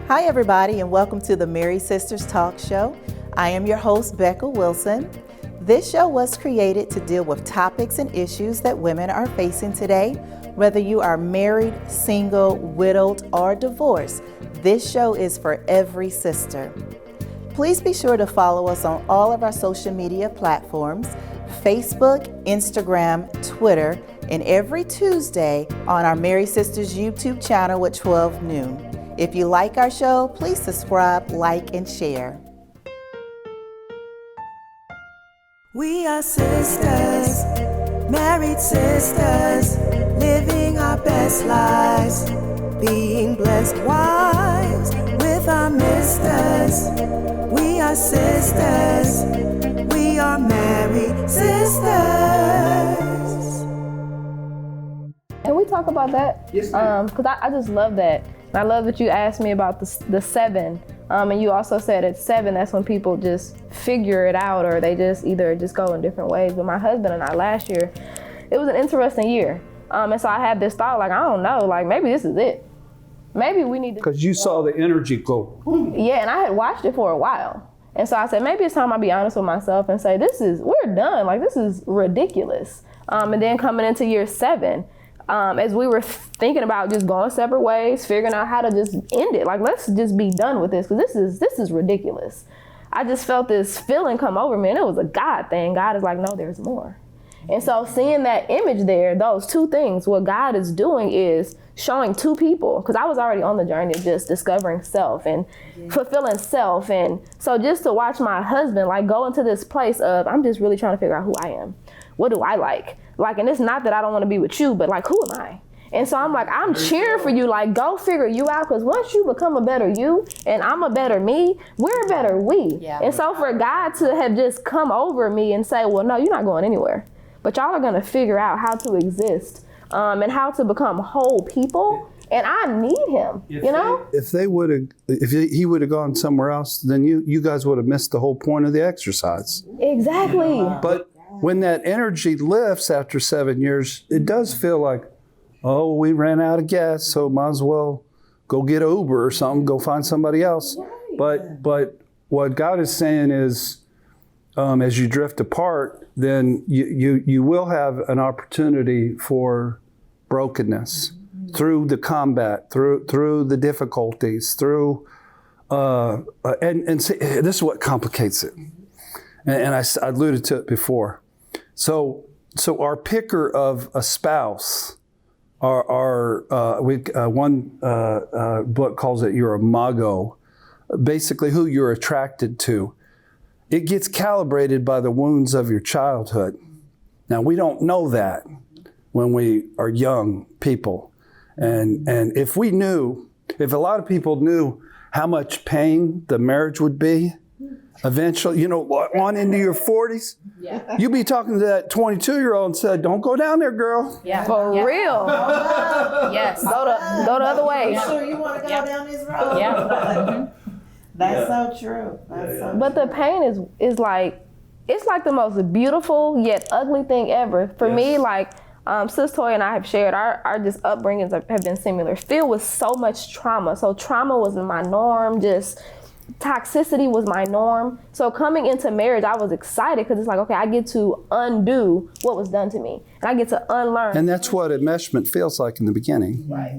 Hi everybody, and welcome to the Married Sistas Talk Show. I am your host, Becca Wilson. This show was created to deal with topics and issues that women are facing today. Whether you are married, single, widowed, or divorced, this show is for every sister. Please be sure to follow us on all of our social media platforms, Facebook, Instagram, Twitter, and every Tuesday on our Married Sistas YouTube channel at 12 noon. If you like our show, please subscribe, like, and share. We are sisters, married sisters, living our best lives, being blessed wives with our misters. We are sisters, we are married sisters. Can we talk about that? Yes, ma'am. Because I just love that. And I love that you asked me about the 7. And you also said at 7, that's when people just figure it out, or they just either just go in different ways. But my husband and I last year, it was an interesting year. And so I had this thought, like, I don't know, like maybe this is it. Maybe we need to. Because you saw the energy go. Yeah, and I had watched it for a while. And so I said, maybe it's time I be honest with myself and say, we're done. Like, this is ridiculous. And then coming into year 7, as we were thinking about just going separate ways, figuring out how to just end it, like let's just be done with this, because this is ridiculous. I just felt this feeling come over me, and it was a God thing. God is like, no, there's more. And so seeing that image there, those 2 things, what God is doing is showing 2 people, because I was already on the journey of just discovering self and fulfilling self. And so just to watch my husband like go into this place of, I'm just really trying to figure out who I am. What do I like? Like, and it's not that I don't want to be with you, but like, who am I? And so I'm like, I'm cheering for you. Like, go figure you out. Because once you become a better you and I'm a better me, we're a better we. Yeah. And so for God to have just come over me and say, well, no, you're not going anywhere. But y'all are going to figure out how to exist and how to become whole people. And I need him, If he would have gone somewhere else, then you guys would have missed the whole point of the exercise. Exactly. But when that energy lifts after 7 years, it does feel like, oh, we ran out of gas, so might as well go get an Uber or something, go find somebody else. Right. But what God is saying is, as you drift apart, then you will have an opportunity for brokenness through the combat, through the difficulties, through and see, this is what complicates it. And I alluded to it before. So our picker of a spouse, one book calls it your imago, basically who you're attracted to. It gets calibrated by the wounds of your childhood. Now, we don't know that when we are young people. And if a lot of people knew how much pain the marriage would be, eventually, on into your 40s, you'd be talking to that 22-year-old and said, don't go down there, girl. Yeah. For real. Yes. Go the other way. You sure you want to go down this road? Yeah. That's so true. But the pain is like, it's like the most beautiful yet ugly thing ever. For me, like, Sis Toy and I have shared, our just upbringings have been similar, filled with so much trauma. So trauma was my norm, just toxicity was my norm. So coming into marriage, I was excited because it's like, okay, I get to undo what was done to me, and I get to unlearn. And that's what enmeshment feels like in the beginning. Right.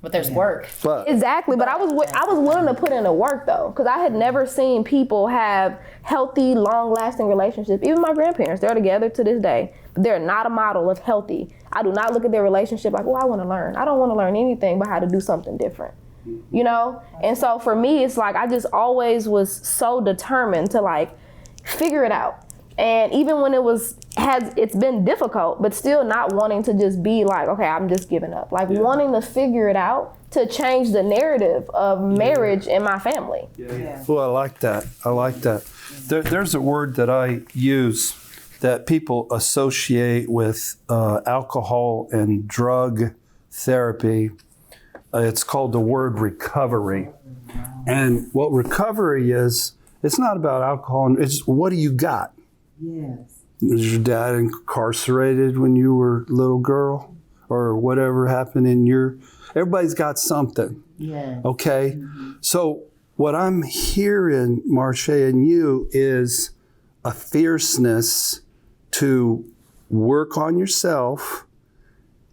But there's work. Exactly. But I was willing to put in the work, though, because I had never seen people have healthy, long-lasting relationships. Even my grandparents, they're together to this day. They're not a model of healthy. I do not look at their relationship like, oh, I want to learn. I don't want to learn anything but how to do something different. And so for me, it's like I just always was so determined to like figure it out. And even when it's been difficult, but still not wanting to just be like, okay, I'm just giving up. Like wanting to figure it out to change the narrative of marriage in my family. Yeah. Well, I like that. There's a word that I use that people associate with alcohol and drug therapy. It's called the word recovery. And what recovery is, it's not about alcohol. It's what do you got? Yes. Was your dad incarcerated when you were a little girl? Or whatever happened in everybody's got something. Yeah. Okay? So what I'm hearing, Marche, and you is a fierceness to work on yourself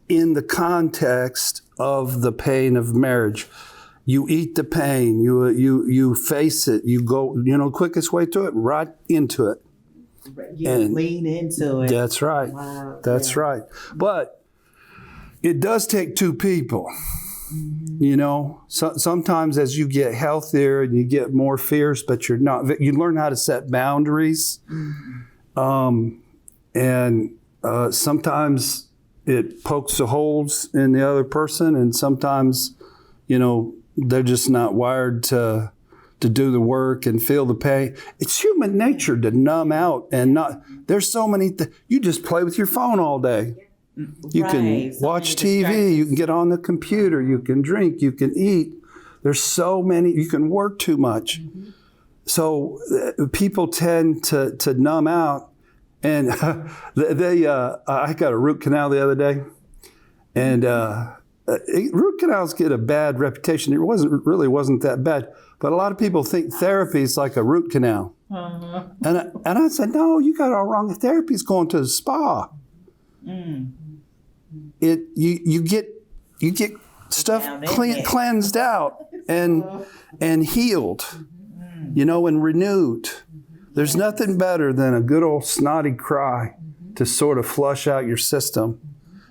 in the context of the pain of marriage. You eat the pain, you face it, you go, quickest way to it, right into it. You lean into it. That's right. Wow. That's right. But it does take two people. Sometimes as you get healthier and you get more fierce, but you learn how to set boundaries. And sometimes it pokes the holes in the other person, and sometimes, they're just not wired to do the work and feel the pain. It's human nature to numb out and there's so many, you just play with your phone all day. You can watch TV, you can get on the computer, you can drink, you can eat. There's so many, you can work too much. So people tend to numb out. And I got a root canal the other day, and root canals get a bad reputation. It wasn't that bad, but a lot of people think therapy is like a root canal. And I said, no, you got it all wrong. Therapy is going to the spa. You get stuff cleansed out and healed, and renewed. There's nothing better than a good old snotty cry to sort of flush out your system.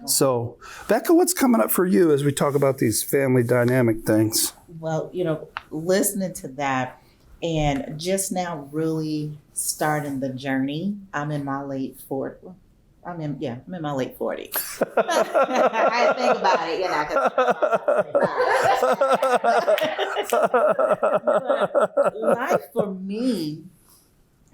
So, Becca, what's coming up for you as we talk about these family dynamic things? Well, listening to that and just now really starting the journey, I'm in my late 40s. I'm in my late 40s. I didn't think about it, life for me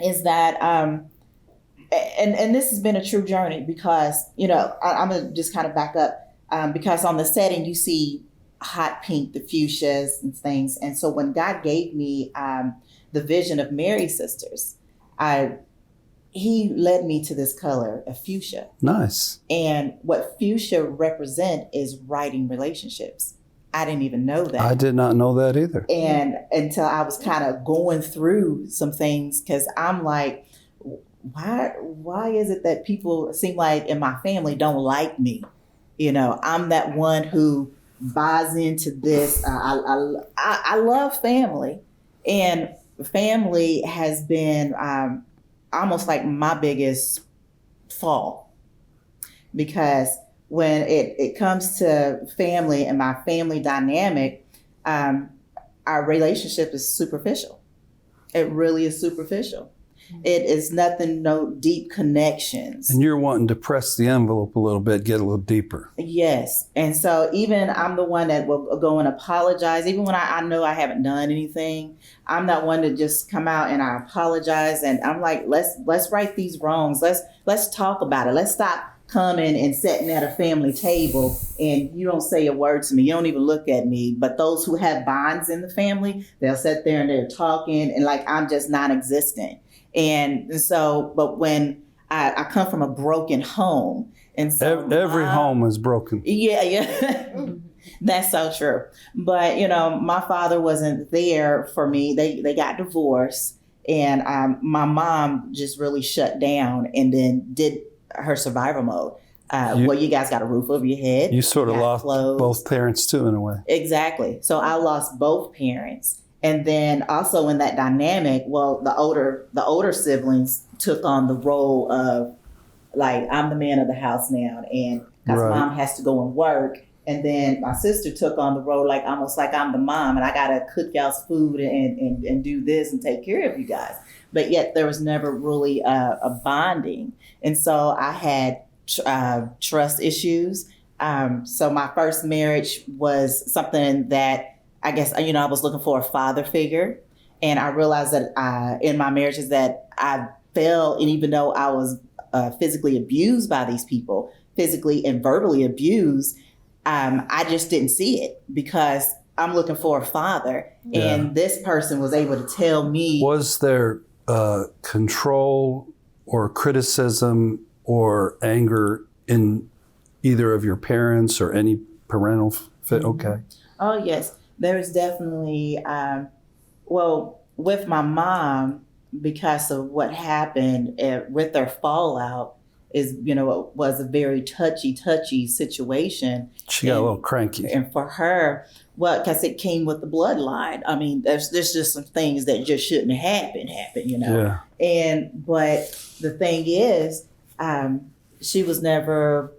is that, and this has been a true journey because, I'm going to just kind of back up because on the setting you see hot pink, the fuchsias and things. And so when God gave me the vision of Married Sistas, he led me to this color, a fuchsia. Nice. And what fuchsia represent is writing relationships. I didn't even know that. I did not know that either. And until I was kind of going through some things, because I'm like, why is it that people seem like in my family don't like me? I'm that one who buys into this. I love family, and family has been almost like my biggest fall, because when it comes to family and my family dynamic, our relationship is superficial. It really is superficial. It is nothing, no deep connections. And you're wanting to press the envelope a little bit, get a little deeper. Yes. And so even I'm the one that will go and apologize. Even when I know I haven't done anything, I'm that one to just come out and I apologize. And I'm like, let's right these wrongs. Let's talk about it. Let's stop coming and sitting at a family table and you don't say a word to me. You don't even look at me. But those who have bonds in the family, they'll sit there and they're talking and like I'm just non-existent. And so, but when I come from a broken home, and so every home is broken. Yeah. That's so true. But, my father wasn't there for me. They got divorced, and my mom just really shut down and then did her survival mode. You guys got a roof over your head. You sort of lost clothes. Both parents too, in a way. Exactly. So I lost both parents. And then also in that dynamic, the older siblings took on the role of like, I'm the man of the house now, and because mom has to go and work. And then my sister took on the role like almost like I'm the mom and I gotta cook y'all's food and do this and take care of you guys. But yet there was never really a bonding. And so I had trust issues. So my first marriage was something that I guess, I was looking for a father figure, and I realized that in my marriages that I fell, and even though I was physically abused by these people, physically and verbally abused, I just didn't see it because I'm looking for a father, and this person was able to tell me. Was there control or criticism or anger in either of your parents or any parental fit? Okay. Oh, yes. There's definitely, well, with my mom, because of what happened with their fallout, is, you know, it was a very touchy situation. She got a little cranky. And for her, well, because it came with the bloodline. I mean, there's just some things that just shouldn't happen, you know. Yeah. But the thing is, she never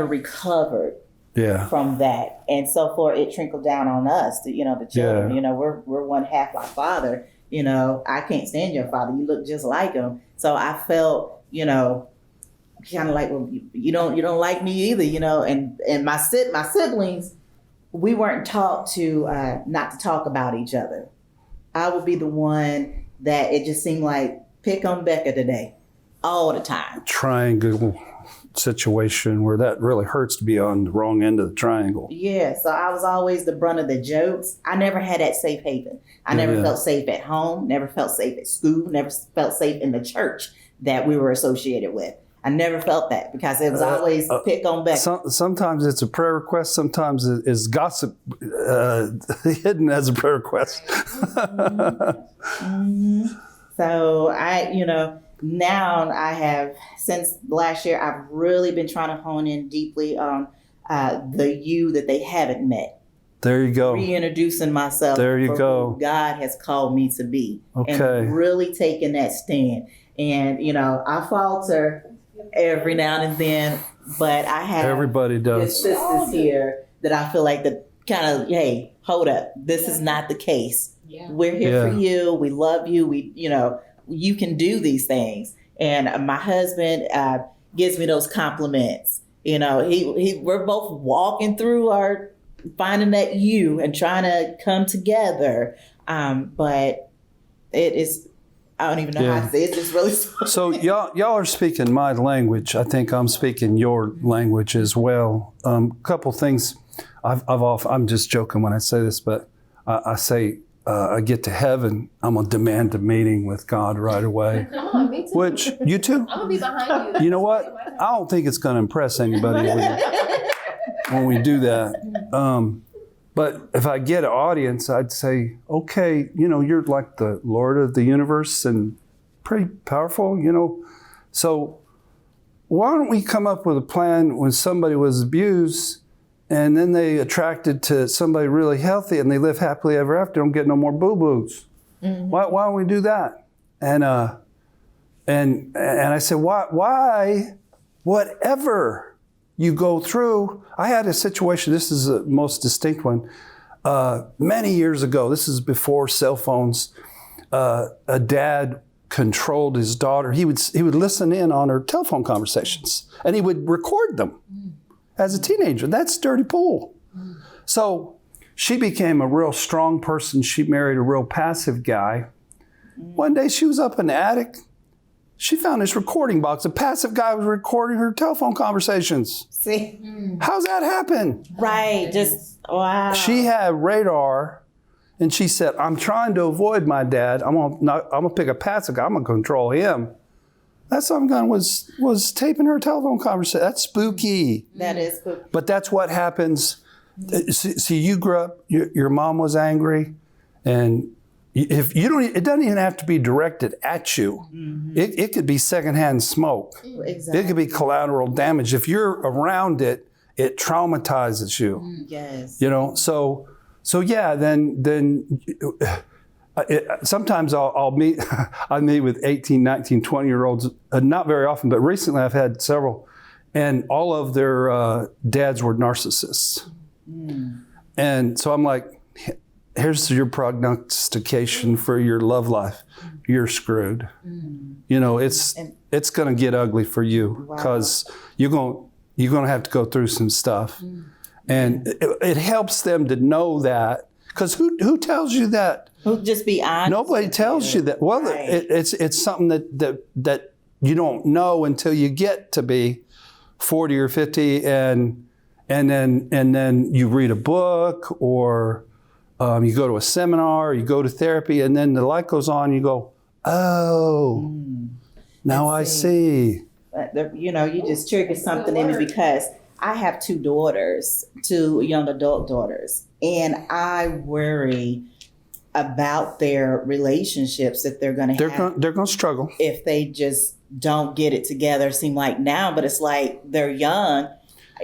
recovered. Yeah. From that, and so for it trickled down on us, the children. Yeah. You know, we're one half our father. You know, I can't stand your father. You look just like him. So I felt, kind of like, well, you don't like me either, and my siblings, we weren't taught to not to talk about each other. I would be the one that it just seemed like pick on Becca today, all the time. Triangle situation where that really hurts to be on the wrong end of the triangle. Yeah, so I was always the brunt of the jokes. I never had that safe haven. I never felt safe at home, never felt safe at school, never felt safe in the church that we were associated with. I never felt that because it was always pick on Becca. Sometimes it's a prayer request. Sometimes it's gossip hidden as a prayer request. Mm-hmm. So now I have, since last year, I've really been trying to hone in deeply on the you that they haven't met. There you go. Reintroducing myself. There you go. Who God has called me to be. Okay. And really taking that stand. And, I falter every now and then, but I have everybody does sisters here that I feel like that kind of, hey, hold up. This is not the case. Yeah. We're here for you. We love you. You can do these things. And my husband gives me those compliments. We're both walking through finding that you and trying to come together. But it is, I don't even know how to say it. It's just really So y'all are speaking my language. I think I'm speaking your language as well. Couple things I'm just joking when I say this, but I say, I get to heaven, I'm going to demand a meeting with God right away. Come on, me too. Which, you too? I'm going to be behind you. You know what? I don't think it's going to impress anybody when we do that. But if I get an audience, I'd say, okay, you're like the Lord of the universe and pretty powerful, So why don't we come up with a plan when somebody was abused and then they attracted to somebody really healthy and they live happily ever after, don't get no more boo-boos. Mm-hmm. Why don't we do that? And I said, why, whatever you go through, I had a situation, this is the most distinct one, many years ago, this is before cell phones, a dad controlled his daughter. He would listen in on her telephone conversations and he would record them. As a teenager. That's dirty pool. So she became a real strong person. She married a real passive guy. One day she was up in the attic. She found this recording box. A passive guy was recording her telephone conversations. See? How's that happen? Right. Just, wow. She had radar and she said, I'm trying to avoid my dad. I'm gonna pick a passive guy. I'm going to control him. That's what I'm going was taping her telephone conversation. That's spooky. That is spooky. But that's what happens. See, you grew up, your mom was angry, and if you don't, it doesn't even have to be directed at you. Mm-hmm. It could be secondhand smoke. Exactly. It could be collateral damage. If you're around it, it traumatizes you. Yes. So yeah, then sometimes I'll meet, I meet with 18, 19, 20-year-olds, not very often, but recently I've had several, and all of their dads were narcissists. And so I'm like, here's your prognostication for your love life. You're screwed. It's going to get ugly for you because you're going to have to go through some stuff. And it helps them to know that, because who tells you that? Just be honest. Nobody tells you that. Well, right. It's something that you don't know until you get to be 40 or 50, and then you read a book, or you go to a seminar, or you go to therapy, and then the light goes on. And you go, oh, now I see. You just trigger something in me, because I have two daughters, two young adult daughters, and I worry about their relationships that they're going to have. They're going to struggle if they just don't get it together. Seem like now, but it's like they're young.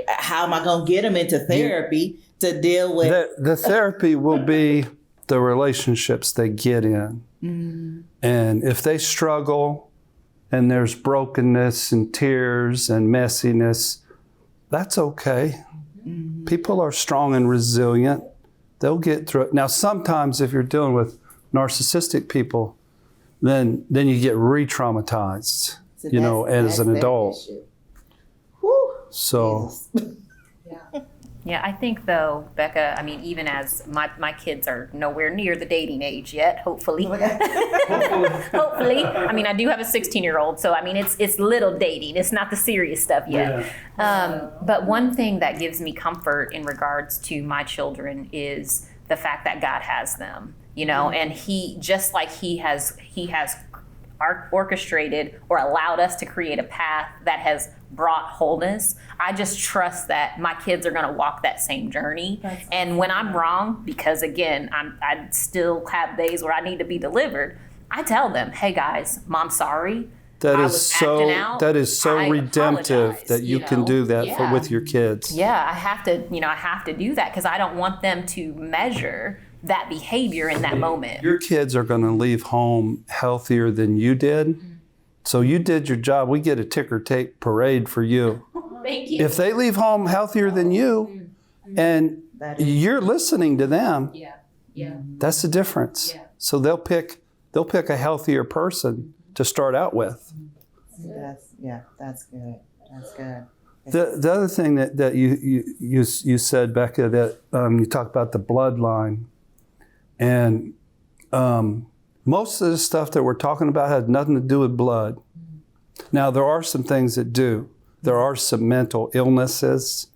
How am I going to get them into therapy to deal with? The therapy will be the relationships they get in. Mm-hmm. And if they struggle and there's brokenness and tears and messiness, that's okay. Mm-hmm. People are strong and resilient. They'll get through it. Now, sometimes if you're dealing with narcissistic people, then you get re-traumatized, so as an adult. So, yeah, I think though, Becca, I mean, even as my kids are nowhere near the dating age yet, hopefully. Hopefully. I mean, I do have a 16-year-old, so I mean, it's little dating. It's not the serious stuff yet. Yeah. But one thing that gives me comfort in regards to my children is the fact that God has them, and He, just like He has orchestrated or allowed us to create a path that has brought wholeness. I just trust that my kids are going to walk that same journey. And when I'm wrong, because again, I still have days where I need to be delivered, I tell them, hey guys, Mom's sorry. That is so redemptive that you can do that with your kids. Yeah, I have to do that because I don't want them to measure that behavior in that moment. Your kids are going to leave home healthier than you did. Mm-hmm. So you did your job. We get a ticker tape parade for you. Thank you. If they leave home healthier than you, and you're listening to them, that's the difference. Yeah. So they'll pick a healthier person to start out with. That's good. That's good. The other thing that you said, Becca, that you talked about the bloodline, and most of the stuff that we're talking about has nothing to do with blood. Now, there are some things that do. There are some mental illnesses,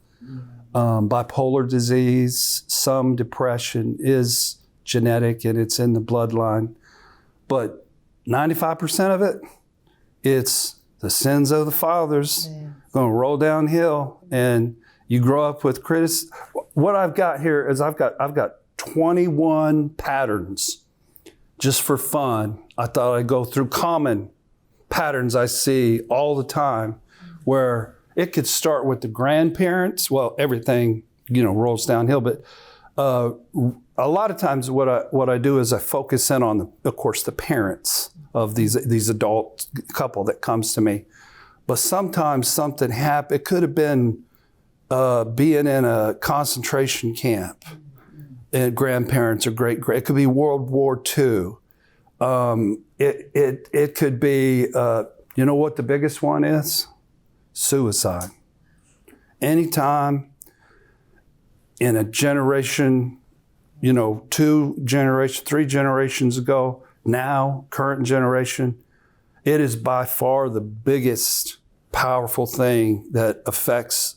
bipolar disease, some depression is genetic and it's in the bloodline. But 95% of it, it's the sins of the fathers going to roll downhill, and you grow up with criticism. What I've got here is I've got 21 patterns. Just for fun, I thought I'd go through common patterns I see all the time, where it could start with the grandparents. Well, everything rolls downhill, but a lot of times what I do is I focus in on of course the parents of these adult couple that comes to me. But sometimes something happened. It could have been being in a concentration camp. And grandparents are great. It could be World War II. It could be, what the biggest one is? Suicide. Anytime in a generation, 2 generations, 3 generations ago, now, current generation, it is by far the biggest powerful thing that affects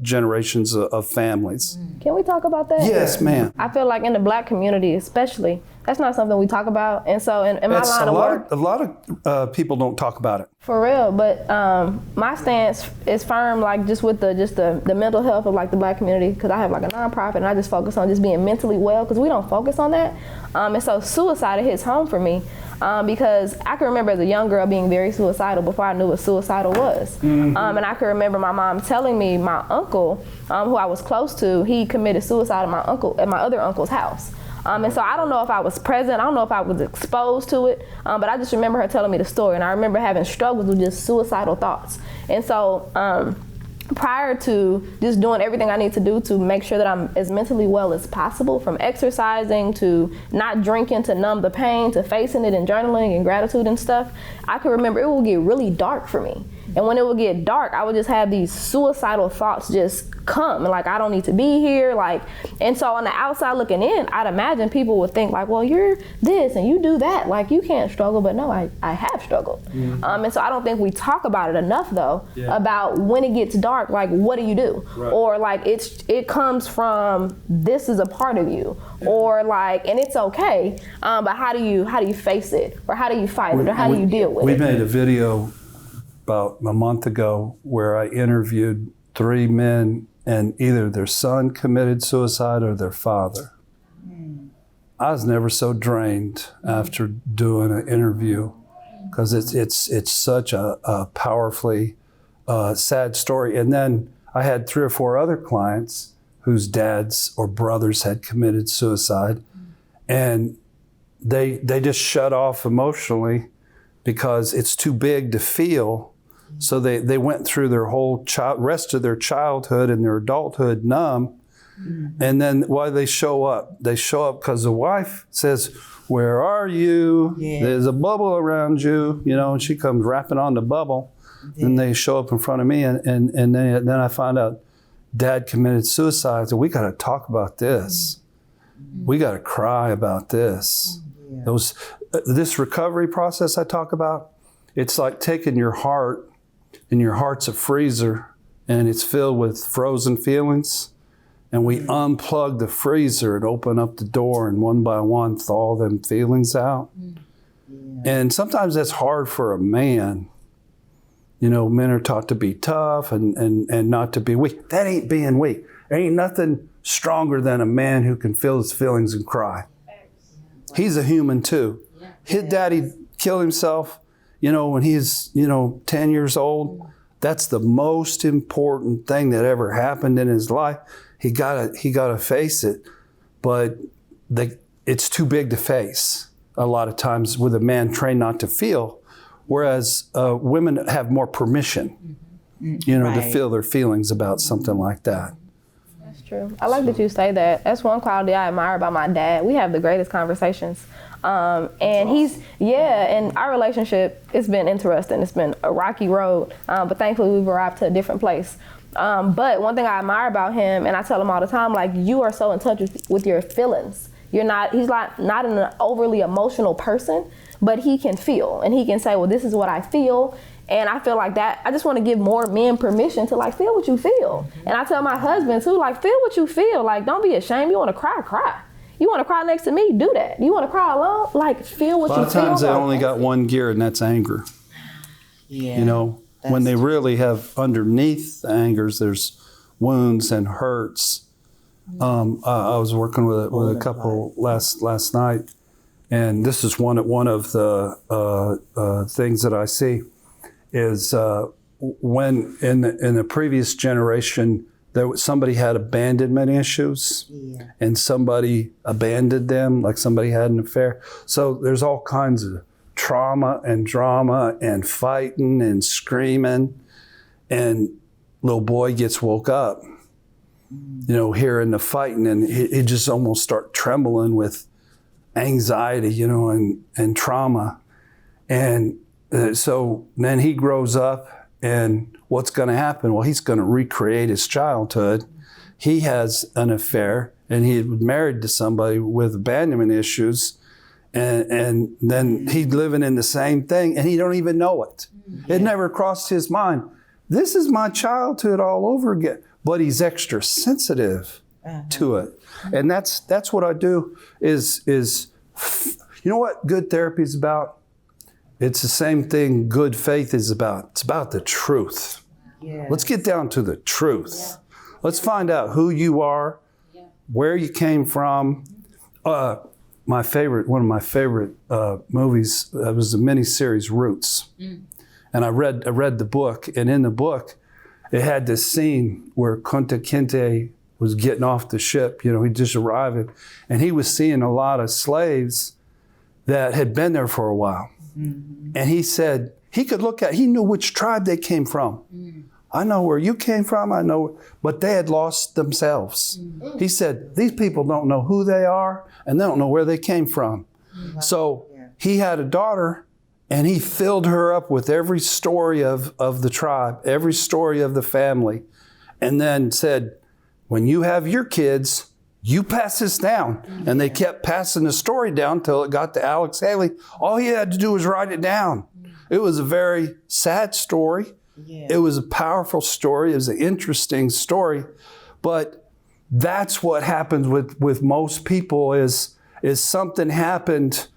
generations of families. Can we talk about that? Yes, ma'am. I feel like in the Black community especially, that's not something we talk about. And so in my line of work, a lot of people don't talk about it. For real, but my stance is firm, like just with the mental health of like the Black community, because I have like a nonprofit and I just focus on just being mentally well, because we don't focus on that. And so suicide hits home for me. Because I can remember as a young girl being very suicidal before I knew what suicidal was. Mm-hmm. And I can remember my mom telling me my uncle, who I was close to, he committed suicide at my other uncle's house. And so I don't know if I was present, I don't know if I was exposed to it, but I just remember her telling me the story, and I remember having struggles with just suicidal thoughts. And so prior to just doing everything I need to do to make sure that I'm as mentally well as possible, from exercising to not drinking to numb the pain to facing it and journaling and gratitude and stuff, I can remember it would get really dark for me. And when it would get dark, I would just have these suicidal thoughts just come, like I don't need to be here, and so on the outside looking in, I'd imagine people would think like, well, you're this and you do that, like you can't struggle, but no, I have struggled. Mm-hmm. And so I don't think we talk about it enough though, about when it gets dark, like what do you do? Right. Or like it comes from, this is a part of you, or like, and it's okay, but how do you face it, or how do you fight it, or how do you deal with it? We made a video about a month ago where I interviewed 3 men, and either their son committed suicide or their father. I was never so drained after doing an interview, because it's such a powerfully sad story. And then I had 3 or 4 other clients whose dads or brothers had committed suicide, and they just shut off emotionally because it's too big to feel. So they went through their whole rest of their childhood and their adulthood numb. And then why they show up? They show up because the wife says, "Where are you? Yeah. There's a bubble around you," and she comes rapping on the bubble. Yeah. And they show up in front of me, and then I find out Dad committed suicide. So we got to talk about this. We got to cry about this. Yeah. This recovery process I talk about, it's like taking your heart, and your heart's a freezer, and it's filled with frozen feelings. And we unplug the freezer and open up the door, and one by one thaw them feelings out. Yeah. And sometimes that's hard for a man. Men are taught to be tough and not to be weak. That ain't being weak. There ain't nothing stronger than a man who can feel his feelings and cry. He's a human too. His daddy killed himself, when he's, 10 years old. That's the most important thing that ever happened in his life. He gotta face it, but it's too big to face a lot of times with a man trained not to feel, whereas women have more permission, to feel their feelings about something like that. That's true. I like that you say that. That's one quality I admire about my dad. We have the greatest conversations. And and our relationship, it's been interesting. It's been a rocky road, but thankfully we've arrived to a different place. But one thing I admire about him, and I tell him all the time, like, you are so in touch with your feelings. He's not an overly emotional person, but he can feel, and he can say, well, this is what I feel. And I feel like that, I just want to give more men permission to feel what you feel. And I tell my husband too, feel what you feel. Don't be ashamed. You want to cry. You want to cry next to me, do that. You want to cry alone, feel what you feel. A lot of times they only got one gear, and that's anger. Yeah. When they really have underneath the angers, there's wounds and hurts. I was working with a couple last night, and this is one of the things that I see is when in the previous generation somebody had abandonment issues, and somebody abandoned them, like somebody had an affair. So there's all kinds of trauma and drama and fighting and screaming, and little boy gets woke up, hearing the fighting, and he just almost start trembling with anxiety, and trauma. And so then he grows up, and what's going to happen? Well, he's going to recreate his childhood. He has an affair, and he was married to somebody with abandonment issues. And then he's living in the same thing, and he don't even know it. Yeah. It never crossed his mind. This is my childhood all over again. But he's extra sensitive to it. And that's what I do is you know what good therapy is about? It's the same thing good faith is about. It's about the truth. Yes. Let's get down to the truth. Yeah. Let's find out who you are, where you came from. One of my favorite movies was the miniseries Roots. And I read the book, and in the book, it had this scene where Kunta Kinte was getting off the ship. He just arrived, and he was seeing a lot of slaves that had been there for a while. Mm-hmm. And he said he knew which tribe they came from. Mm-hmm. I know where you came from, but they had lost themselves. Mm-hmm. He said, these people don't know who they are, and they don't know where they came from. Mm-hmm. So he had a daughter, and he filled her up with every story of the tribe, every story of the family, and then said, when you have your kids, you pass this down. Mm-hmm. And they kept passing the story down until it got to Alex Haley. All he had to do was write it down. Mm-hmm. It was a very sad story. Yeah. It was a powerful story. It was an interesting story. But that's what happens with most people is something happened,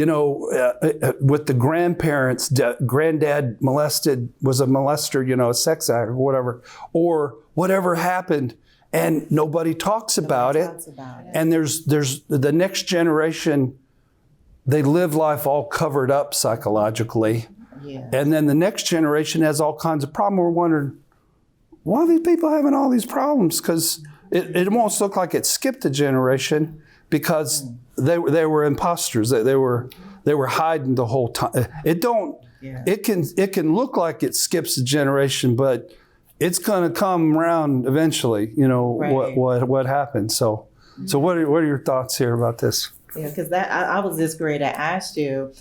with the grandparents, granddad was a molester, a sex addict or whatever, or whatever happened, and nobody talks about it. And there's the next generation, they live life all covered up psychologically. Yeah. And then the next generation has all kinds of problems. We're wondering, why are these people having all these problems? Because it almost looked like it skipped a generation because they were imposters. They were hiding the whole time. It can look like it skips a generation, but it's going to come around eventually. What happened. So what are your thoughts here about this? Yeah, because I was just great. I asked you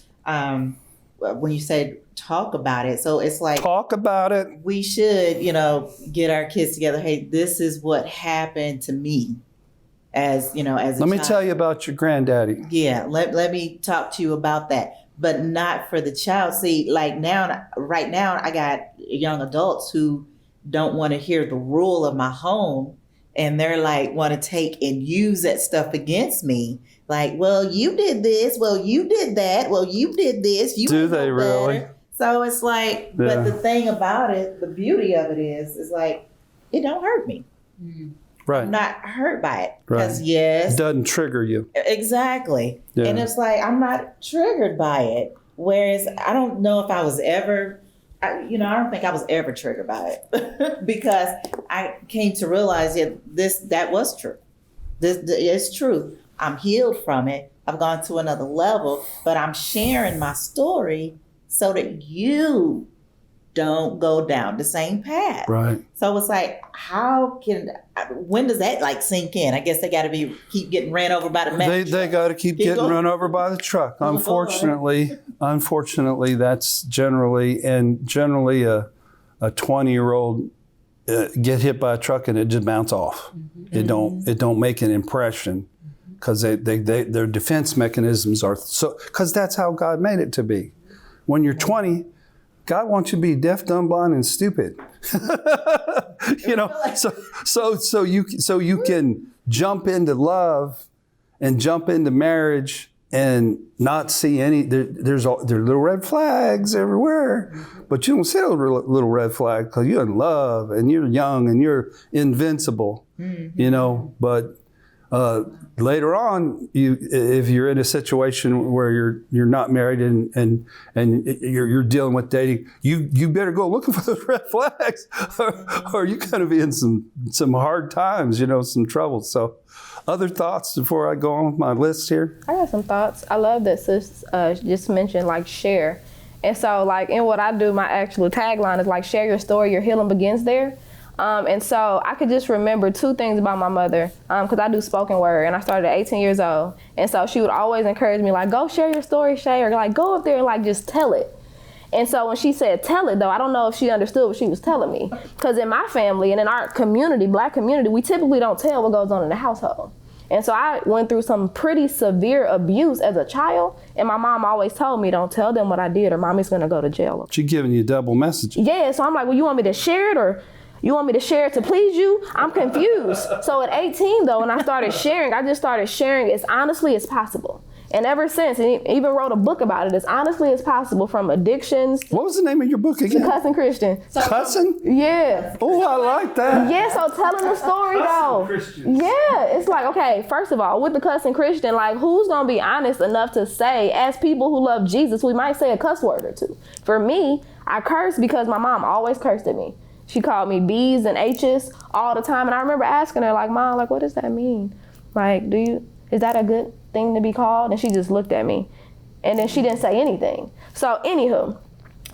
when you said talk about it. So it's like talk about it. We should, get our kids together. Hey, this is what happened to me. As a let me child. Tell you about your granddaddy. Yeah, let me talk to you about that, but not for the child. See, like right now, I got young adults who don't want to hear the rule of my home, and they're like want to take and use that stuff against me. Like, well, you did this, well, you did that, well, you did this. You do they really? So it's like, but the thing about it, the beauty of it is like it don't hurt me. Mm-hmm. Right. I'm not hurt by it. Because yes. It doesn't trigger you. Exactly. Yeah. And it's like, I'm not triggered by it. Whereas I don't know if I was ever, I don't think I was ever triggered by it because I came to realize that was true. This is true. I'm healed from it. I've gone to another level, but I'm sharing my story so that you don't go down the same path. Right. So it's like, when does that like sink in? I guess they got to keep getting ran over by the truck. They got to keep getting run over by the truck. Unfortunately, that's generally a 20-year-old get hit by a truck and it just bounce off. Mm-hmm. It don't make an impression because their defense mechanisms are so, because that's how God made it to be. When you're 20, God wants you to be deaf, dumb, blind, and stupid. So you can jump into love and jump into marriage and not see any. There are little red flags everywhere, but you don't see a little red flag because you're in love and you're young and you're invincible. Mm-hmm. But later on, if you're in a situation where you're not married and you're dealing with dating, you better go looking for those red flags, or you're going to be in some hard times, some trouble. So, other thoughts before I go on with my list here? I got some thoughts. I love that sis just mentioned like share, and so like in what I do, my actual tagline is like share your story, your healing begins there. And so I could just remember two things about my mother, because I do spoken word and I started at 18 years old. And so she would always encourage me, like, go share your story, Shay, or like go up there and like just tell it. And so when she said tell it though, I don't know if she understood what she was telling me. Because in my family and in our community, Black community, we typically don't tell what goes on in the household. And so I went through some pretty severe abuse as a child. And my mom always told me, don't tell them what I did or mommy's going to go to jail. She's giving you double messages. Yeah, so I'm like, well, you want me to share it or you want me to share it to please you? I'm confused. So at 18 though, when I started sharing, I just started sharing as honestly as possible. And ever since, and even wrote a book about it, as honestly as possible, from addictions. What was the name of your book again? The Cussing Christian. Cussing? Yeah. Oh, I like that. Yeah, so telling the story though. Yeah, it's like, okay, first of all, with the Cussing Christian, like who's gonna be honest enough to say, as people who love Jesus, we might say a cuss word or two. For me, I curse because my mom always cursed at me. She called me B's and H's all the time. And I remember asking her, like, Mom, like, what does that mean? Like, is that a good thing to be called? And she just looked at me. And then she didn't say anything. So anywho,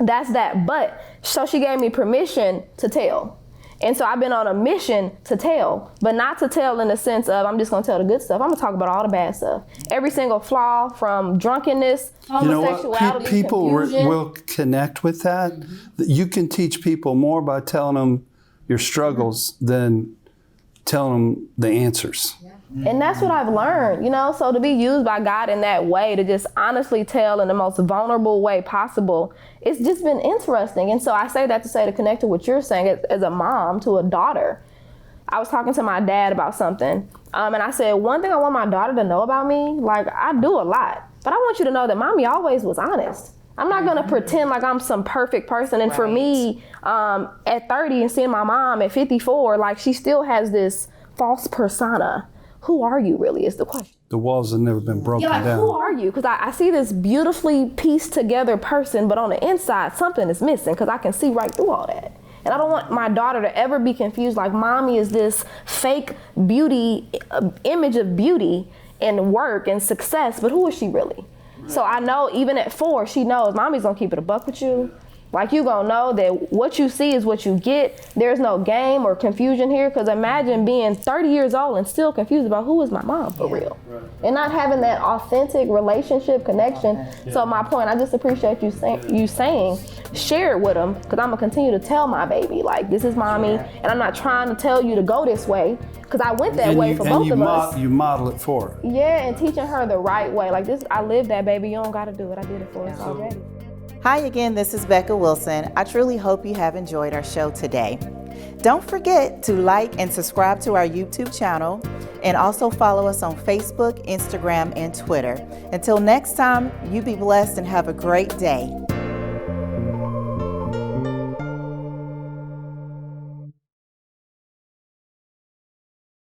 that's that. But so she gave me permission to tell. And so I've been on a mission to tell, but not to tell in the sense of I'm just gonna tell the good stuff. I'm gonna talk about all the bad stuff. Every single flaw, from drunkenness, homosexuality, people confusion. will connect with that. Mm-hmm. You can teach people more by telling them your struggles than telling them the answers. Yeah. And that's what I've learned, so to be used by God in that way, to just honestly tell in the most vulnerable way possible, it's just been interesting. And so I say that to say, to connect to what you're saying as a mom to a daughter. I was talking to my dad about something, and I said, one thing I want my daughter to know about me, like I do a lot. But I want you to know that mommy always was honest. I'm not gonna pretend like I'm some perfect person. And for me, at 30 and seeing my mom at 54, like she still has this false persona. Who are you really is the question. The walls have never been broken down. Who are you? Because I see this beautifully pieced together person, but on the inside, something is missing because I can see right through all that. And I don't want my daughter to ever be confused like mommy is this fake beauty, image of beauty and work and success, but who is she really? So I know even at 4, she knows mommy's gonna keep it a buck with you. Like you gonna know that what you see is what you get. There's no game or confusion here, because imagine being 30 years old and still confused about who is my mom for real. Right. And not having that authentic relationship connection. Yeah. So my point, I just appreciate you saying, share it with them, because I'm gonna continue to tell my baby, like, this is mommy, and I'm not trying to tell you to go this way, because I went that way for both of us. You model it for her. Yeah, and teaching her the right way. Like this, I lived that, baby. You don't gotta do it. I did it for us already. Hi again, this is Becca Wilson. I truly hope you have enjoyed our show today. Don't forget to like and subscribe to our YouTube channel, and also follow us on Facebook, Instagram, and Twitter. Until next time, you be blessed and have a great day.